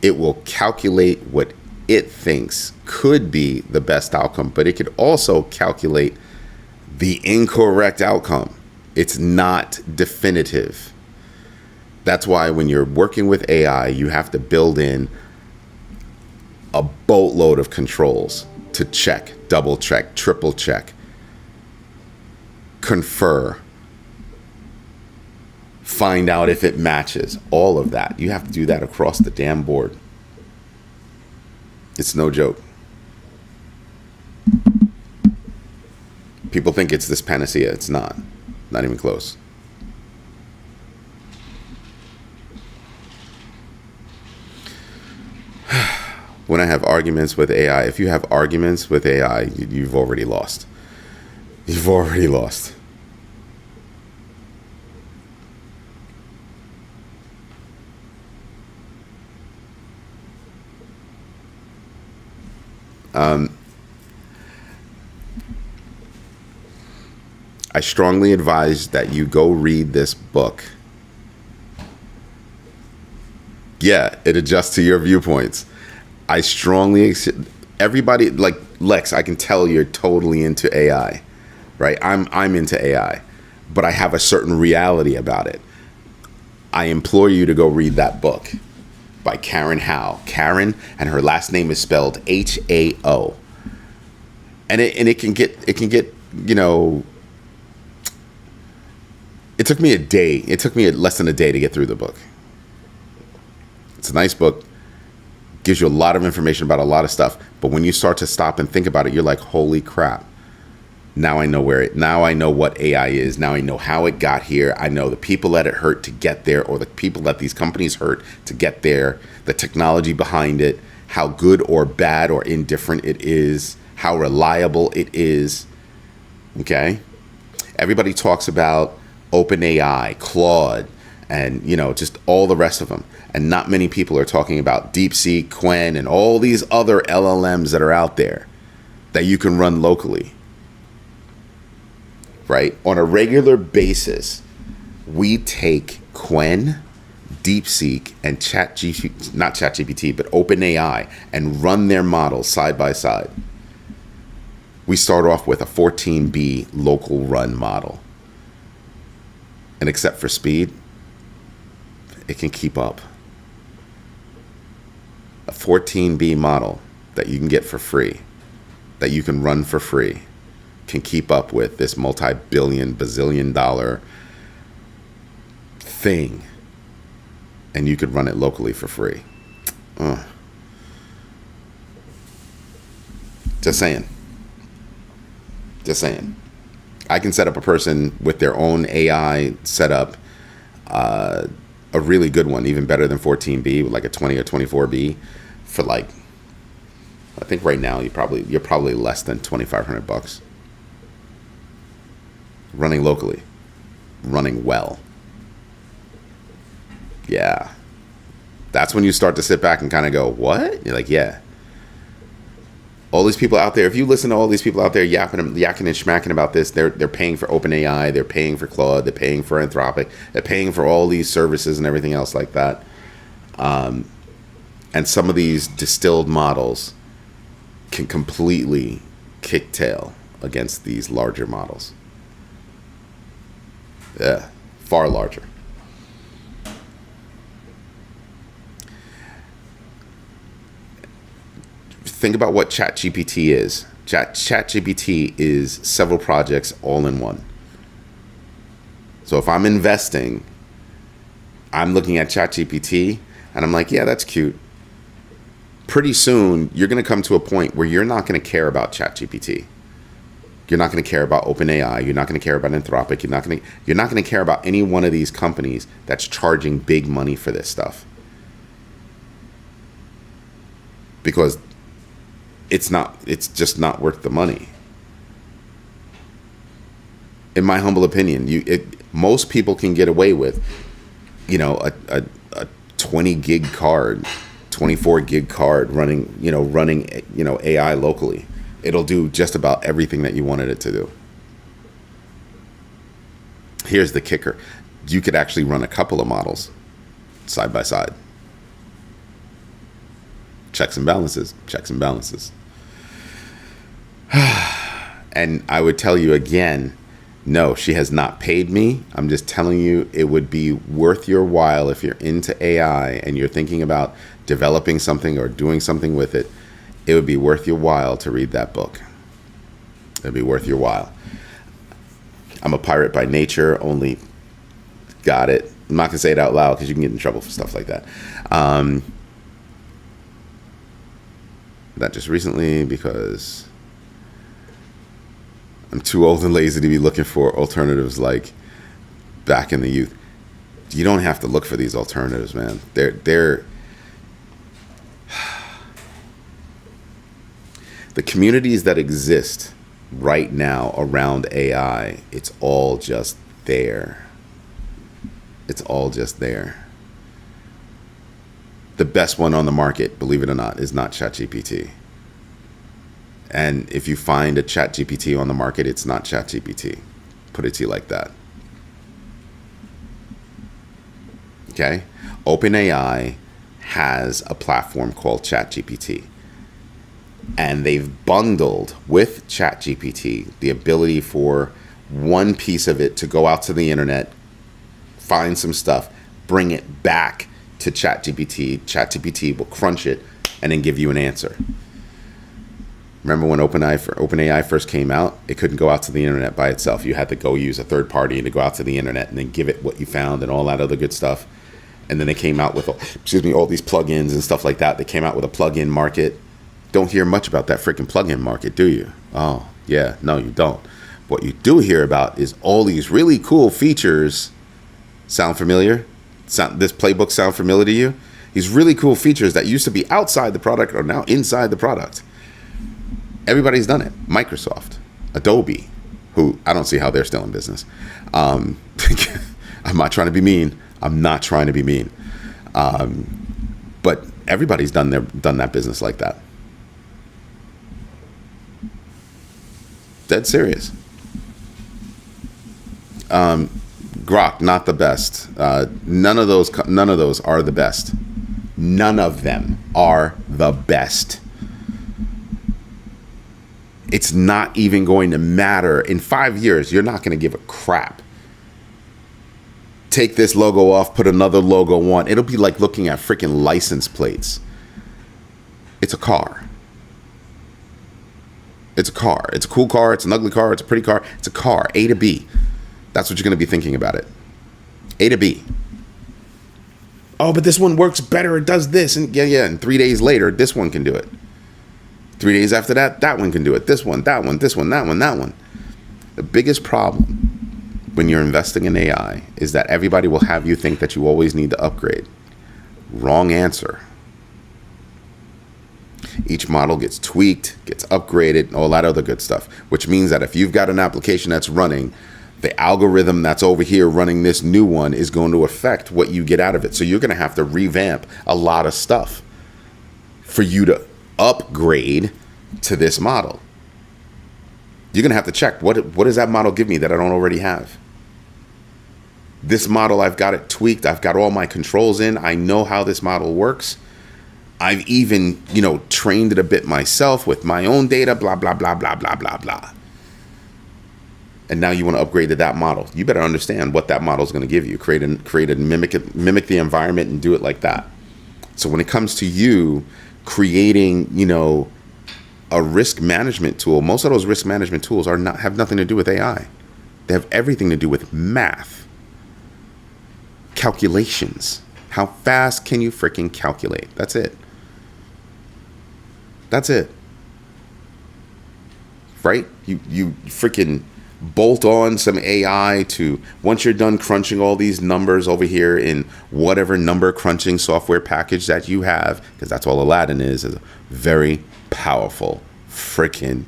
It will calculate what it thinks could be the best outcome, but it could also calculate the incorrect outcome. It's not definitive. That's why when you're working with AI, you have to build in a boatload of controls to check, double check, triple check, confer, find out if it matches, all of that. You have to do that across the damn board. It's no joke. People think it's this panacea. It's not. Not even close. When I have arguments with AI, if you have arguments with AI, you've already lost. You've already lost. I strongly advise that you go read this book. Yeah, it adjusts to your viewpoints. I strongly, everybody, like Lex, I can tell you're totally into AI, right? I'm into AI, but I have a certain reality about it. I implore you to go read that book by Karen Howe. Karen, and her last name is spelled H-A-O. And it can get, it took me a day. It took me less than a day to get through the book. It's a nice book. Gives you a lot of information about a lot of stuff. But when you start to stop and think about it, you're like, holy crap. Now I know now I know what AI is. Now I know how it got here. I know the people that it hurt to get there, or the people that these companies hurt to get there, the technology behind it, how good or bad or indifferent it is, how reliable it is. Okay? Everybody talks about OpenAI, Claude, and, just all the rest of them. And not many people are talking about DeepSeek, Quen, and all these other LLMs that are out there that you can run locally. Right? On a regular basis, we take Quen, DeepSeek, and not ChatGPT, but OpenAI, and run their models side by side. We start off with a 14B local run model. And except for speed, it can keep up. A 14B model that you can get for free, that you can run for free, can keep up with this multi-billion, bazillion-dollar thing. And you could run it locally for free. Just saying. Just saying. I can set up a person with their own AI setup, a really good one, even better than 14B, like a 20 or 24B, for I think right now you're probably less than $2,500. Running locally, running well. Yeah, that's when you start to sit back and kind of go, what? You're like, yeah. All these people out there, if you listen to all these people out there yakking and schmacking about this, they're paying for OpenAI, they're paying for Claude, they're paying for Anthropic, they're paying for all these services and everything else like that. And some of these distilled models can completely kick tail against these larger models. Yeah, far larger. Think about what ChatGPT is. ChatGPT is several projects all in one. So if I'm investing, I'm looking at ChatGPT and I'm like, yeah, that's cute. Pretty soon, you're going to come to a point where you're not going to care about ChatGPT. You're not going to care about OpenAI. You're not going to care about Anthropic. You're not going to care about any one of these companies that's charging big money for this stuff. Because it's just not worth the money. In my humble opinion, most people can get away with, a 20 gig card, 24 gig card running AI locally. It'll do just about everything that you wanted it to do. Here's the kicker. You could actually run a couple of models side by side. Checks and balances. And I would tell you again, no, she has not paid me. I'm just telling you it would be worth your while if you're into AI and you're thinking about developing something or doing something with it. It would be worth your while to read that book. It'd be worth your while. I'm a pirate by nature, only got it. I'm not going to say it out loud because you can get in trouble for stuff like that. Not just recently, because I'm too old and lazy to be looking for alternatives like back in the youth. You don't have to look for these alternatives, man. They're the communities that exist right now around AI, it's all just there. It's all just there. The best one on the market, believe it or not, is not ChatGPT. And if you find a ChatGPT on the market, it's not ChatGPT. Put it to you like that. Okay? OpenAI has a platform called ChatGPT. And they've bundled with ChatGPT the ability for one piece of it to go out to the internet, find some stuff, bring it back to ChatGPT. ChatGPT will crunch it and then give you an answer. Remember when OpenAI first came out? It couldn't go out to the internet by itself. You had to go use a third party to go out to the internet and then give it what you found and all that other good stuff. And then they came out with, all these plugins and stuff like that. They came out with a plugin market. Don't hear much about that freaking plugin market, do you? Oh, yeah. No, you don't. What you do hear about is all these really cool features. Sound familiar? This playbook sound familiar to you? These really cool features that used to be outside the product are now inside the product. Everybody's done it. Microsoft, Adobe, who I don't see how they're still in business. I'm not trying to be mean. But everybody's done that business like that. Dead serious. Grok, not the best. None of those are the best. None of them are the best. It's not even going to matter. In 5 years, you're not going to give a crap. Take this logo off, put another logo on. It'll be like looking at freaking license plates. It's a car. It's a car. It's a cool car. It's an ugly car. It's a pretty car. It's a car. A to B. That's what you're going to be thinking about it. A to B. Oh, but this one works better. It does this. And yeah. And 3 days later, this one can do it. 3 days after that, that one can do it. This one, that one, this one, that one, that one. The biggest problem when you're investing in AI is that everybody will have you think that you always need to upgrade. Wrong answer. Each model gets tweaked, gets upgraded, and all that other good stuff, which means that if you've got an application that's running, the algorithm that's over here running this new one is going to affect what you get out of it. So you're going to have to revamp a lot of stuff for you to upgrade to this model. You're going to have to check, what does that model give me that I don't already have? This model, I've got it tweaked. I've got all my controls in. I know how this model works. I've even, trained it a bit myself with my own data, blah, blah, blah, blah, blah, blah, blah. And now you want to upgrade to that model. You better understand what that model is going to give you. Create and mimic the environment and do it like that. So when it comes to you creating, a risk management tool, most of those risk management tools have nothing to do with AI. They have everything to do with math, calculations. How fast can you freaking calculate? That's it. That's it. Right? You freaking bolt on some AI to, once you're done crunching all these numbers over here in whatever number crunching software package that you have, because that's all Aladdin is a very powerful freaking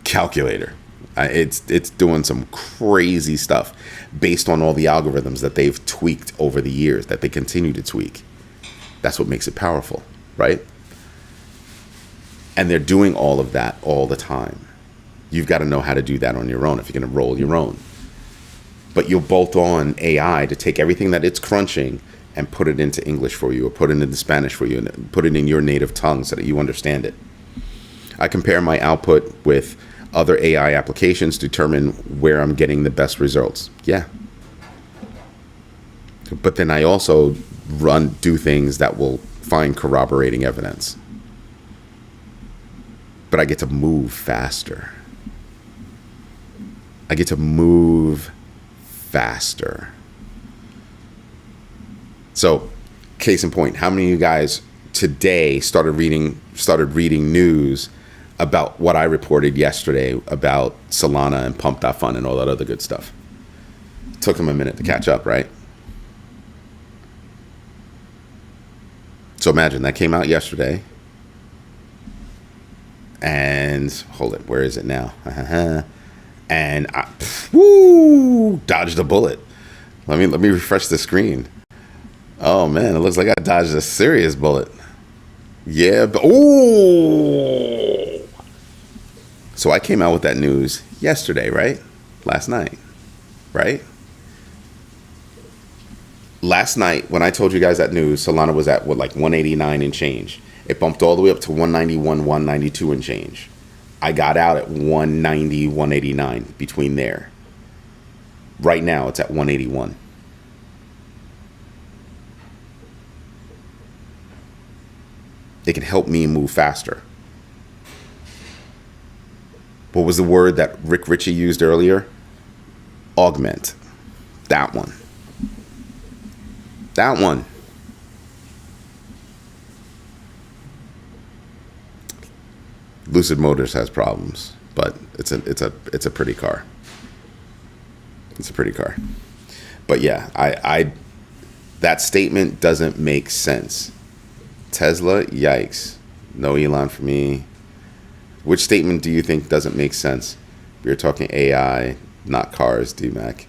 calculator. It's doing some crazy stuff based on all the algorithms that they've tweaked over the years, that they continue to tweak. That's what makes it powerful, right? And they're doing all of that all the time. You've got to know how to do that on your own if you're going to roll your own. But you'll bolt on AI to take everything that it's crunching and put it into English for you, or put it into Spanish for you, and put it in your native tongue so that you understand it. I compare my output with other AI applications to determine where I'm getting the best results. Yeah. But then I also do things that will find corroborating evidence. But I get to move faster. I get to move faster. So, case in point, how many of you guys today started reading news about what I reported yesterday about Solana and Pump.fun and all that other good stuff? It took them a minute to catch up, right? So imagine that came out yesterday. And hold it, where is it now? And I dodged a bullet. Let me refresh the screen. Oh man, it looks like I dodged a serious bullet. Yeah, but so I came out with that news yesterday, right? Last night, right? Last night when I told you guys that news, Solana was at 189 and change. It bumped all the way up to 191, 192 and change. I got out at 190, 189 between there. Right now it's at 181. It can help me move faster. What was the word that Rick Ritchie used earlier? Augment. That one. That one. Lucid Motors has problems, but it's a pretty car. It's a pretty car. But yeah, I that statement doesn't make sense. Tesla, yikes. No Elon for me. Which statement do you think doesn't make sense? We're talking AI, not cars, D-Mac.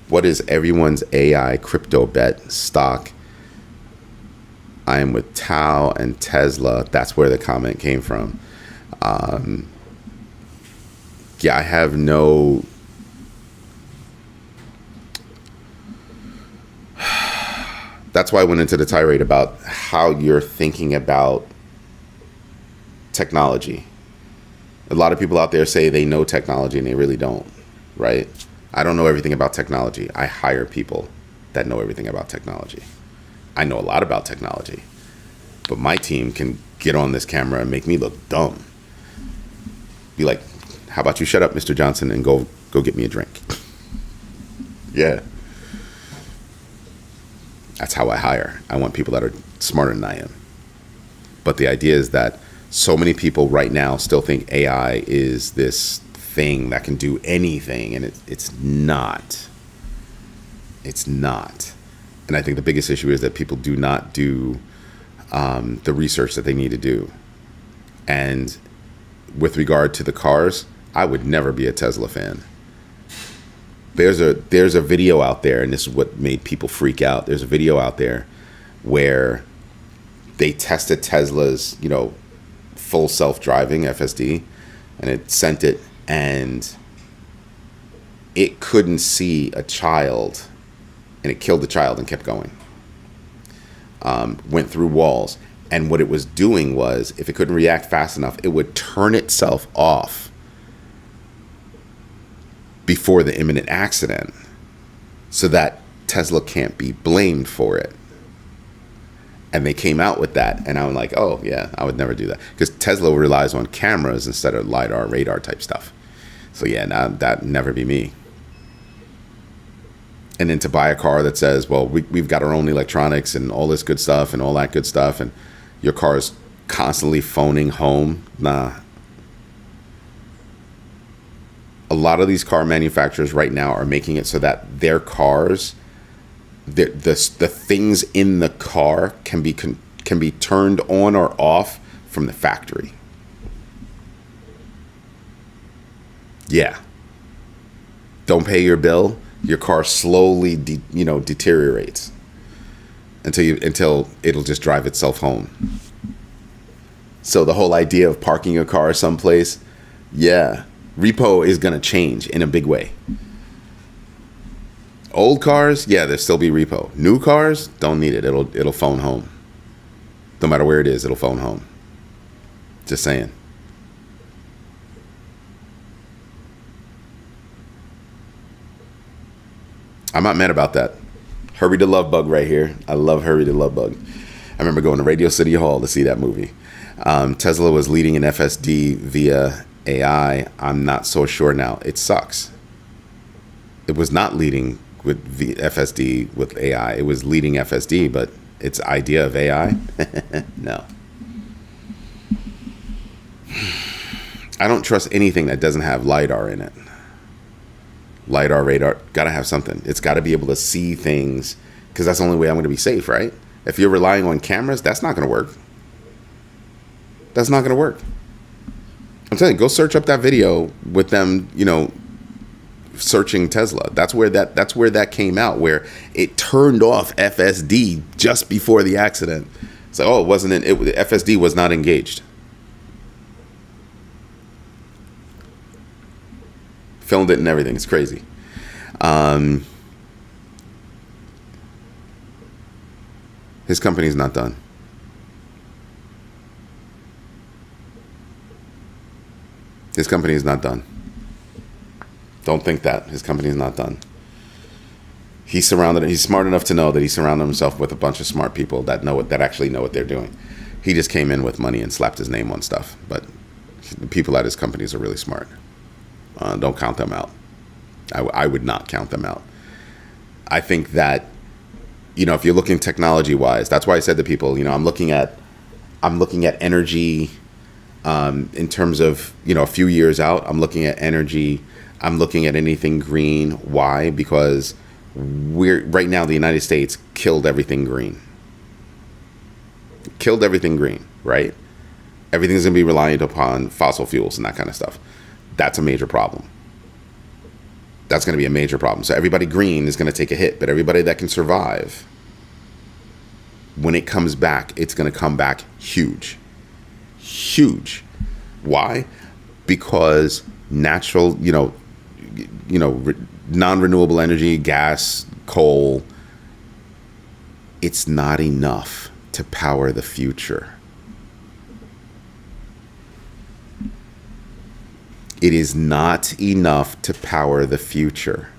What is everyone's AI crypto bet stock? I am with Tao and Tesla. That's where the comment came from. Yeah, I have no... That's why I went into the tirade about how you're thinking about technology. A lot of people out there say they know technology and they really don't, right? I don't know everything about technology. I hire people that know everything about technology. I know a lot about technology, but my team can get on this camera and make me look dumb. Be like, how about you shut up, Mr. Johnson, and go get me a drink. Yeah. That's how I hire. I want people that are smarter than I am. But the idea is that so many people right now still think AI is this thing that can do anything, and it's not. It's not. And I think the biggest issue is that people do not do the research that they need to do. And with regard to the cars, I would never be a Tesla fan. there's a video out there, and this is what made people freak out. There's a video out there where they tested Tesla's, full self-driving FSD, and it sent it, and it couldn't see a child, and it killed the child and kept going. Went through walls. And what it was doing was, if it couldn't react fast enough, it would turn itself off before the imminent accident so that Tesla can't be blamed for it. And they came out with that. And I'm like, oh, yeah, I would never do that. Because Tesla relies on cameras instead of LiDAR, radar type stuff. So, yeah, that'd never be me. And then to buy a car that says, well, we've got our own electronics and all this good stuff and all that good stuff, and your car is constantly phoning home. Nah. A lot of these car manufacturers right now are making it so that their cars, the things in the car can be turned on or off from the factory. Yeah. Don't pay your bill. Your car slowly, deteriorates until it'll just drive itself home. So the whole idea of parking your car someplace, yeah, repo is gonna change in a big way. Old cars, yeah, there'll still be repo. New cars, don't need it. It'll phone home. No matter where it is, it'll phone home. Just saying. I'm not mad about that. Hurry the Love Bug right here. I love Hurry the Love Bug. I remember going to Radio City Hall to see that movie. Tesla was leading in FSD via AI. I'm not so sure now. It sucks. It was not leading with FSD with AI. It was leading FSD, but its idea of AI? No. I don't trust anything that doesn't have LiDAR in it. LiDAR, radar, gotta have something. It's gotta be able to see things, because that's the only way I'm gonna be safe, right? If you're relying on cameras, that's not gonna work. That's not gonna work. I'm telling you, go search up that video with them, searching Tesla. That's where that came out, where it turned off FSD just before the accident. So, oh, it wasn't FSD was not engaged. Filmed it and everything. It's crazy. His company's not done. His company is not done. Don't think that. His company is not done. He's smart enough to know that he's surrounded himself with a bunch of smart people that actually know what they're doing. He just came in with money and slapped his name on stuff. But the people at his companies are really smart. Don't count them out. I would not count them out. I think that, if you're looking technology-wise, that's why I said to people, I'm looking at energy in terms of, a few years out. I'm looking at energy. I'm looking at anything green. Why? Because right now the United States killed everything green. Killed everything green, right? Everything's going to be reliant upon fossil fuels and that kind of stuff. That's a major problem. That's going to be a major problem. So everybody green is going to take a hit, but everybody that can survive, when it comes back, it's going to come back huge. Huge. Why? Because natural, non-renewable energy, gas, coal, it's not enough to power the future. It is not enough to power the future.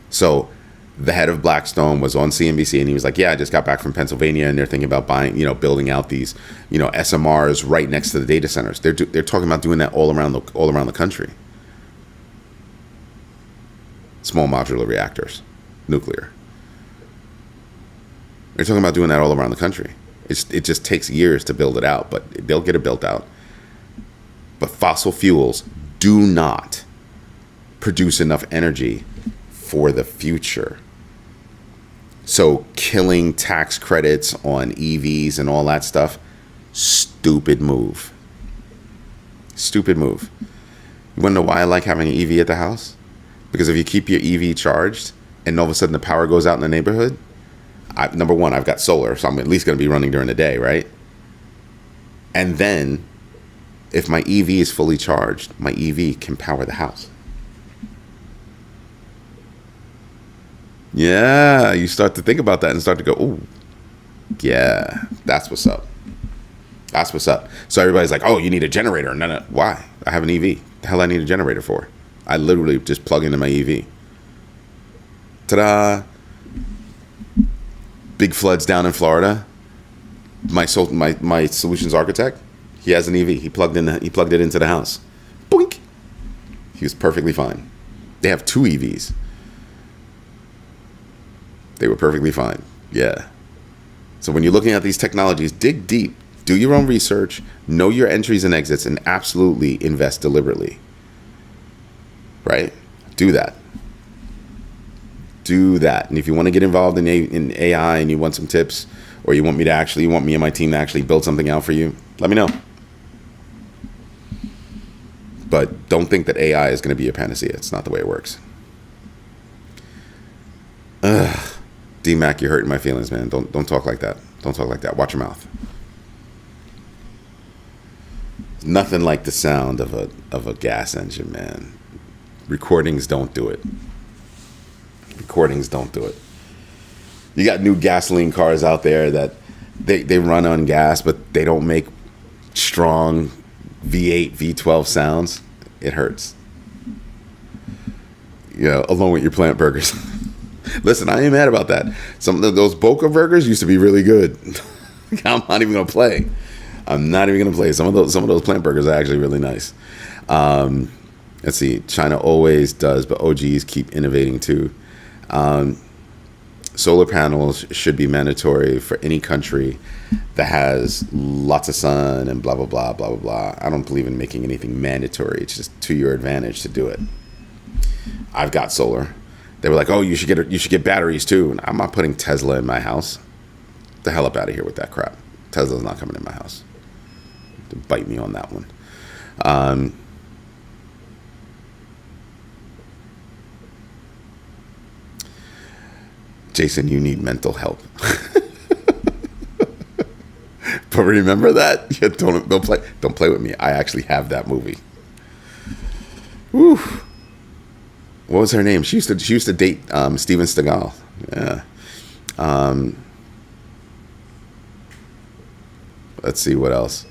So the head of Blackstone was on CNBC and he was like, yeah, I just got back from Pennsylvania and they're thinking about buying, building out these, SMRs right next to the data centers. They're talking about doing that all around the country. Small modular reactors, nuclear. They're talking about doing that all around the country. It just takes years to build it out, but they'll get it built out. But fossil fuels do not produce enough energy for the future. So killing tax credits on EVs and all that stuff, stupid move. Stupid move. You want to know why I like having an EV at the house? Because if you keep your EV charged and all of a sudden the power goes out in the neighborhood, number one, I've got solar, so I'm at least going to be running during the day, right? And then if my EV is fully charged, my EV can power the house. Yeah, you start to think about that and start to go, oh, yeah, that's what's up. That's what's up. So everybody's like, oh, you need a generator. No. Why? I have an EV. The hell I need a generator for? I literally just plug into my EV. Ta-da. Big floods down in Florida. My solutions architect, he has an EV. He plugged it into the house. Boink. He was perfectly fine. They have 2 EVs. They were perfectly fine. Yeah. So when you're looking at these technologies, dig deep. Do your own research, know your entries and exits, and absolutely invest deliberately. Right? Do that. Do that. And if you want to get involved in AI and you want some tips, or you want me and my team to actually build something out for you, let me know. But don't think that AI is going to be a panacea. It's not the way it works. D-Mac, you're hurting my feelings, man. Don't talk like that. Don't talk like that. Watch your mouth. Nothing like the sound of a gas engine, man. Recordings don't do it. Recordings don't do it. You got new gasoline cars out there that they run on gas, but they don't make strong V8, V12 sounds. It hurts. You know, along with your plant burgers. Listen, I ain't mad about that. Some of those Boca burgers used to be really good. I'm not even gonna play. I'm not even gonna play. Some of those plant burgers are actually really nice. Let's see. China always does, but OGs keep innovating too. Solar panels should be mandatory for any country that has lots of sun and blah blah blah blah blah blah. I don't believe in making anything mandatory. It's just to your advantage to do it. I've got solar. They were like, "Oh, you should get batteries too." And I'm not putting Tesla in my house. Get the hell up out of here with that crap. Tesla's not coming in my house. Bite me on that one. Jason, you need mental help. But remember that? Yeah, don't play with me. I actually have that movie. Woo. What was her name? She used to date Steven Seagal. Yeah. Let's see what else.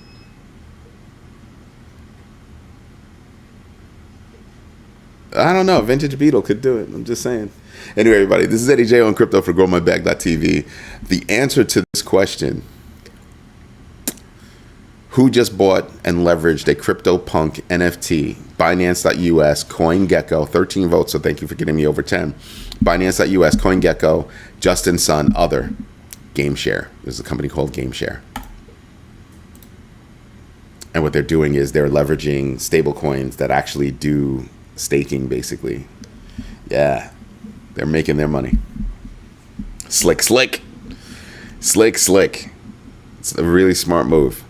I don't know. Vintage Beetle could do it. I'm just saying. Anyway, everybody, this is Eddie J on Crypto for GrowMyBag.tv. The answer to this question: who just bought and leveraged a CryptoPunk NFT? Binance.us, CoinGecko, 13 votes, so thank you for getting me over 10. Binance.us, CoinGecko, Justin Sun, other. GameShare. There's a company called GameShare. And what they're doing is they're leveraging stable coins that actually do staking, basically. Yeah. They're making their money. Slick. It's a really smart move.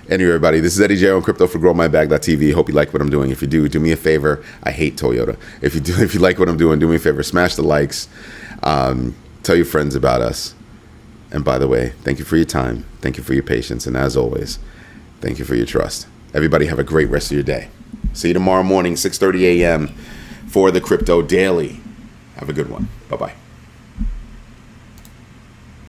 Anyway, everybody, this is Eddie J on Crypto for GrowMyBag.tv. Hope you like what I'm doing. If you do me a favor. I hate Toyota. If you like what I'm doing, do me a favor. Smash the likes. Tell your friends about us. And by the way, thank you for your time. Thank you for your patience. And as always, thank you for your trust. Everybody have a great rest of your day. See you tomorrow morning, 6:30 a.m. for the Crypto Daily. Have a good one. Bye-bye.